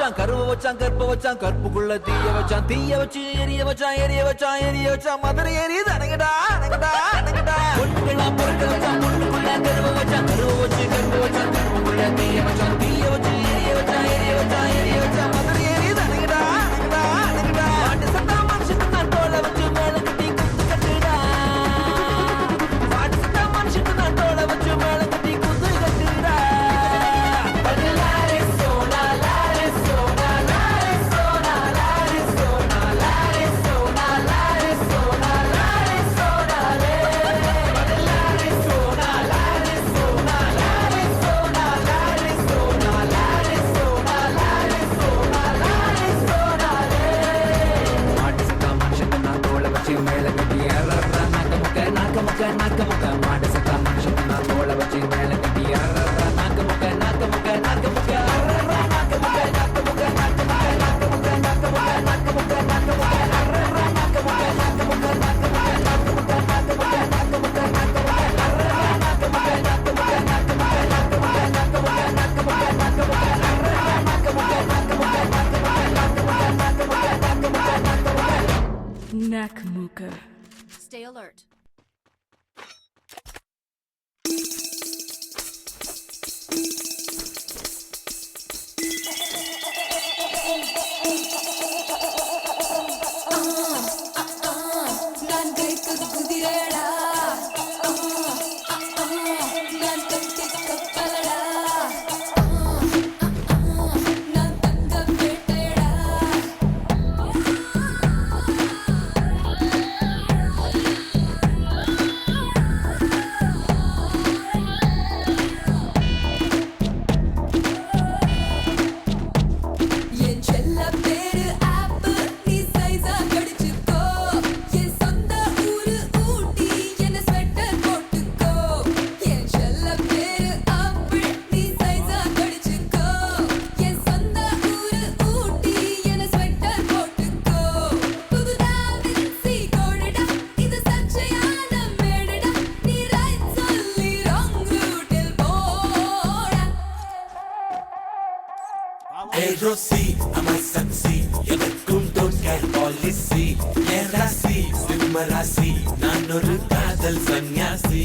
வச்சான் கருவ வச்சான் கற்ப வச்சான் கற்புக்குள்ள தீய வச்சு எரிய வச்சான் மதுரை எரியுது அணங்கடா பொண்ணுகளா பொறுக்க வச்சான் பொண்ணுக்குள்ள கருவ வச்சான் கருவ வச்சு கற்ப வச்சான் கற்புக்குள்ள தீய வச்சு எரிய வச்சான் மதுரை எரியுது அணங்கடா பாட்டு சத்தா மனுஷன் நான் தோலை வச்சு மேல கட்டி குத்து கட்டுடா பாட்டு சத்தா மனுஷன் நான் தோலை வச்சு மேல கட்டி குத்து கட்டுடா நாக்க மாடு சத்தா மனுஷன் நான் தோலை வச்சு மேல கட்டி நாக்க முக்க Nakamuka. Stay alert. Hey Rosie, I'm a sexy. எதற்கும் don't care policy. என் ராசி சிம்ம ராசி, நான் ஒரு காதல் சன்னியாசி.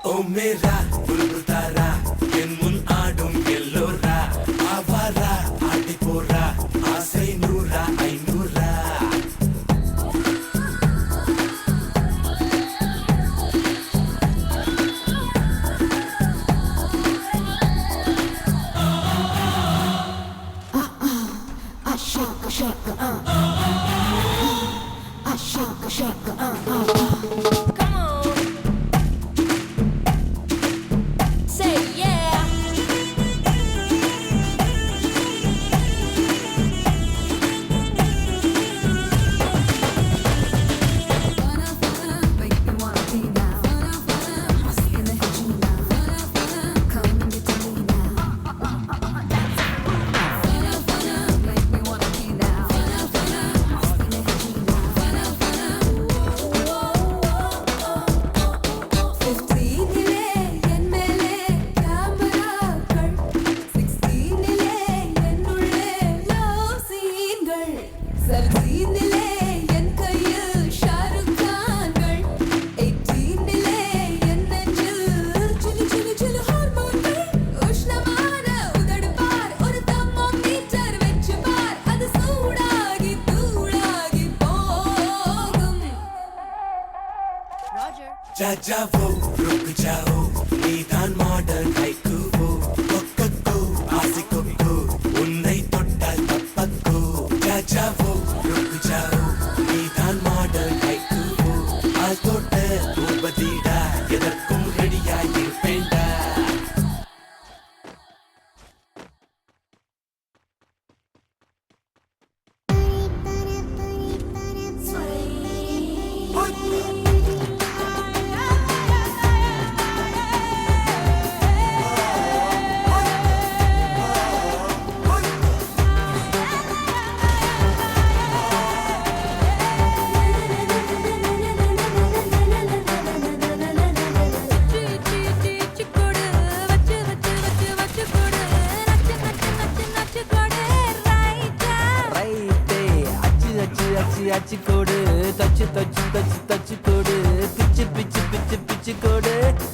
ஓ மேரா புல்புல் தாரா என் முன் ஆடும் எல்லோரா ஆவாரா ஆடி போரா ஆசை நூறா ஐநூறா shaka shaka shaka shaka Come on. Say yeah. जाओ रुक जाओ நீதான் மாடல் கைக்குவோ கொக்கோ ஆசிக்கோ உன்னை தொட்டால் தப்பக்கோ जाओ रुक जाओ நீதான் மாடல் கைக்குவோ ஆள் தொட்ட பூபதிடா எதற்கும் ரெடியாய் இருப்பேன்டா அச்சு கோடு தச்சு தச்சு தச்சு தச்சு கோடு பிச்சு பிச்சு பிச்சு பிச்சு கோடு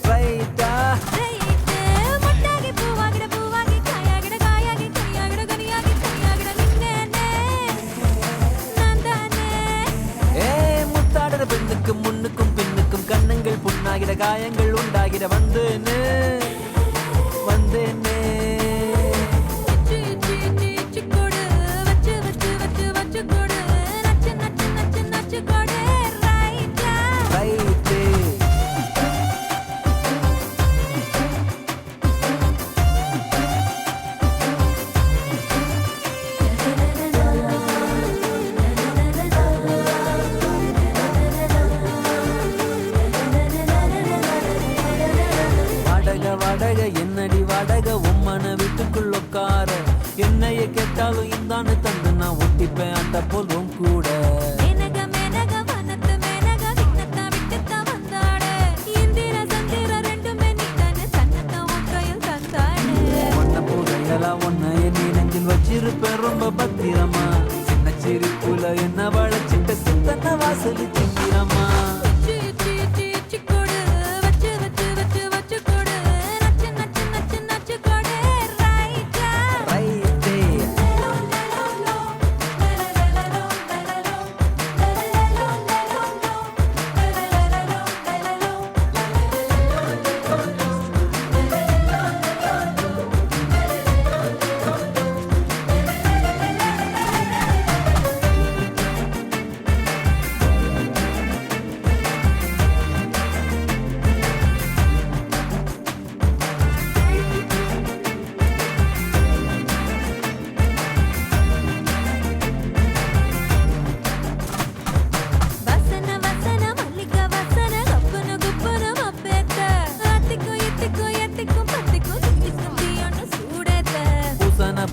ரைட்டா முத்தாடுற பெண்ணுக்கும் முன்னுக்கும் பின்னுக்கும் கண்ணங்கள் புண்ணாகிற காயங்கள் உண்டாகிற வந்தேன்னு வந்தேன்னு வாடகை என்னடி வாடகை உம்மன வீட்டுக்குள் உட்கார என்னைய கேட்டாலும் இந்தான்னு தந்து நான் ஒட்டிப்பேன் அந்த போதும் கூட ஒன்ன போதையெல்லாம் ஒன்ன என்னை நெஞ்சில் வச்சிருப்பேன் ரொம்ப பத்திரமா சின்ன சிரிப்புல என்ன வளைச்சிட்ட சித்தன வாசல் சிங்கிறமா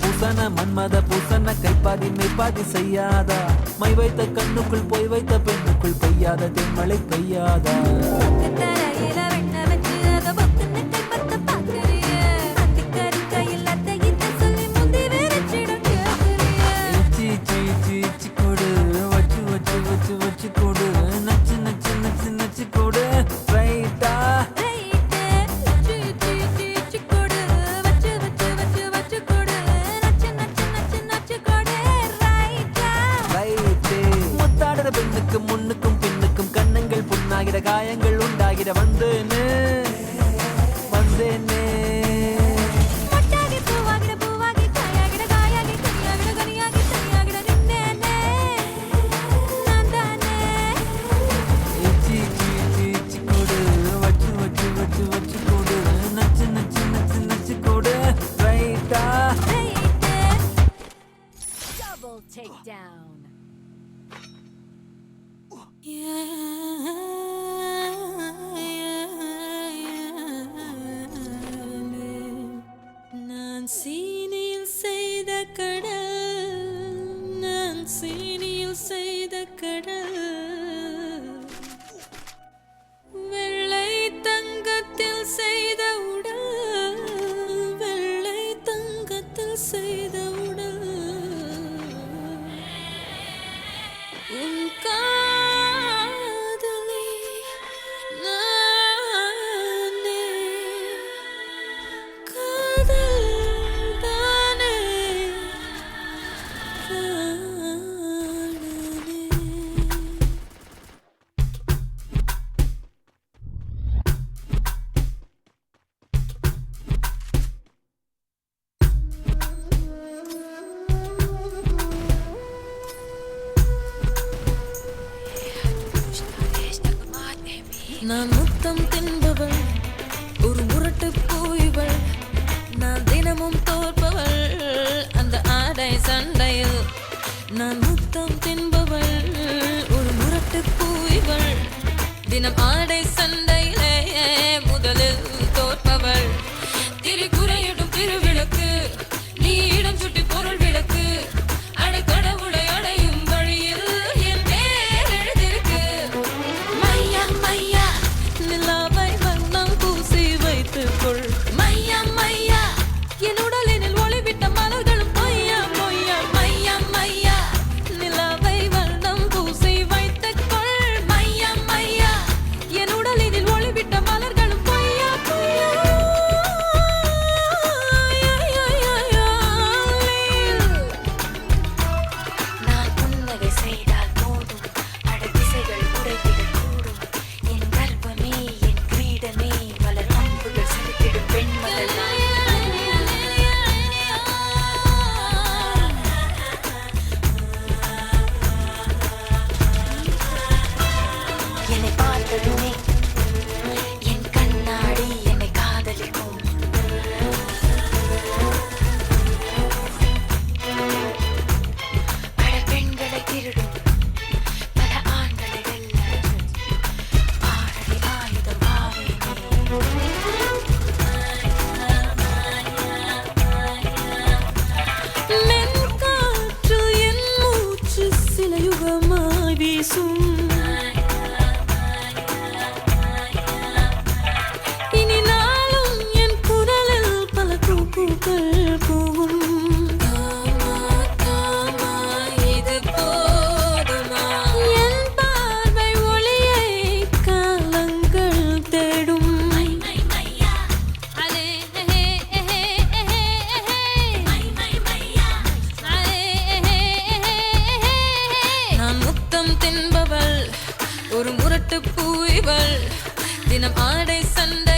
பூசன மன்மத பூசன கைப்பாதி மெய்ப்பாதி செய்யாதா மை வைத்த கண்ணுக்குள் போய் வைத்த பெண்ணுக்குள் பெய்யாத தென்மழை பெய்யாதா கொடு வச்சு வச்சு வச்சு வச்சு கொடு நச்சு நச்சு நச்சு நச்சு கொடு ரைட்டா பெண்ணுக்கும் முன்னுக்கும் பின்னுக்கும் கண்ணங்கள் புண்ணாகிற காயங்கள் உண்டாகிற வந்தேன்னு வந்தேன்னு கொடு வச்சு வச்சு வச்சு வச்சு கொடு நச்சு நச்சு நச்சு நச்சு கொடு ரைட்டா Double takedown. நான் முத்தம் தின்பவள் ஒரு முரட்டு பூய்வள் நான் தினமும் தோற்பவள் அந்த ஆடை சண்டையில் நான் முத்தம் தின்பவள் ஒரு முரட்டு பூய்வள் தினம் ஆடை சண்டையிலே முதலில் தோற்பவள் திரிகுறையிடும் திருவிளக்கு நீ இடம் சுட்டி பொருள் விளக்கு அடைக்கடவுளை அடையும் வழியில் என் பேர் எழுதிருக்கு மையா மையா நிலாவை வண்ணம் பூசி வைத்துக் கொள் மையா மையா என் உடலினில் ஒளிவிட்ட மலர்களும் பொய்யா பொய்யா மையா மையா நிலாவை வண்ணம் பூசி வைத்துக் கொள் மையா மையா என் உடலினில் ஒளிவிட்ட மலர்களும் பொய்யா பொய்யா நான் புன்னகை செய்தால் போதும் அடதிசைகள் உடைத்திடக்கூடும் என் கர்ப்பமே என் கிரீடமே மலர் அம்புகள் செலுத்திடும் பெண்மகள் என்னை பார்த்ததுமே என் கண்ணாடி என்னை காதலிக்கும் பல பெண்களை திருடும் பல ஆண்களை வெல்ல ஆடடி ஆயுதம் மென்காற்று என் மூச்சு சில யுகமாய் வீசும் இனி நாளும் என் குரலில் பல கூக்குகள் கூவும் இது போதுமா என் பார்வை ஒளியை காலங்கள் தேடும் நான் முத்தம் தின்பவள் ஒரு முரட்டு பூய்வள் தினம் ஆடை சண்டை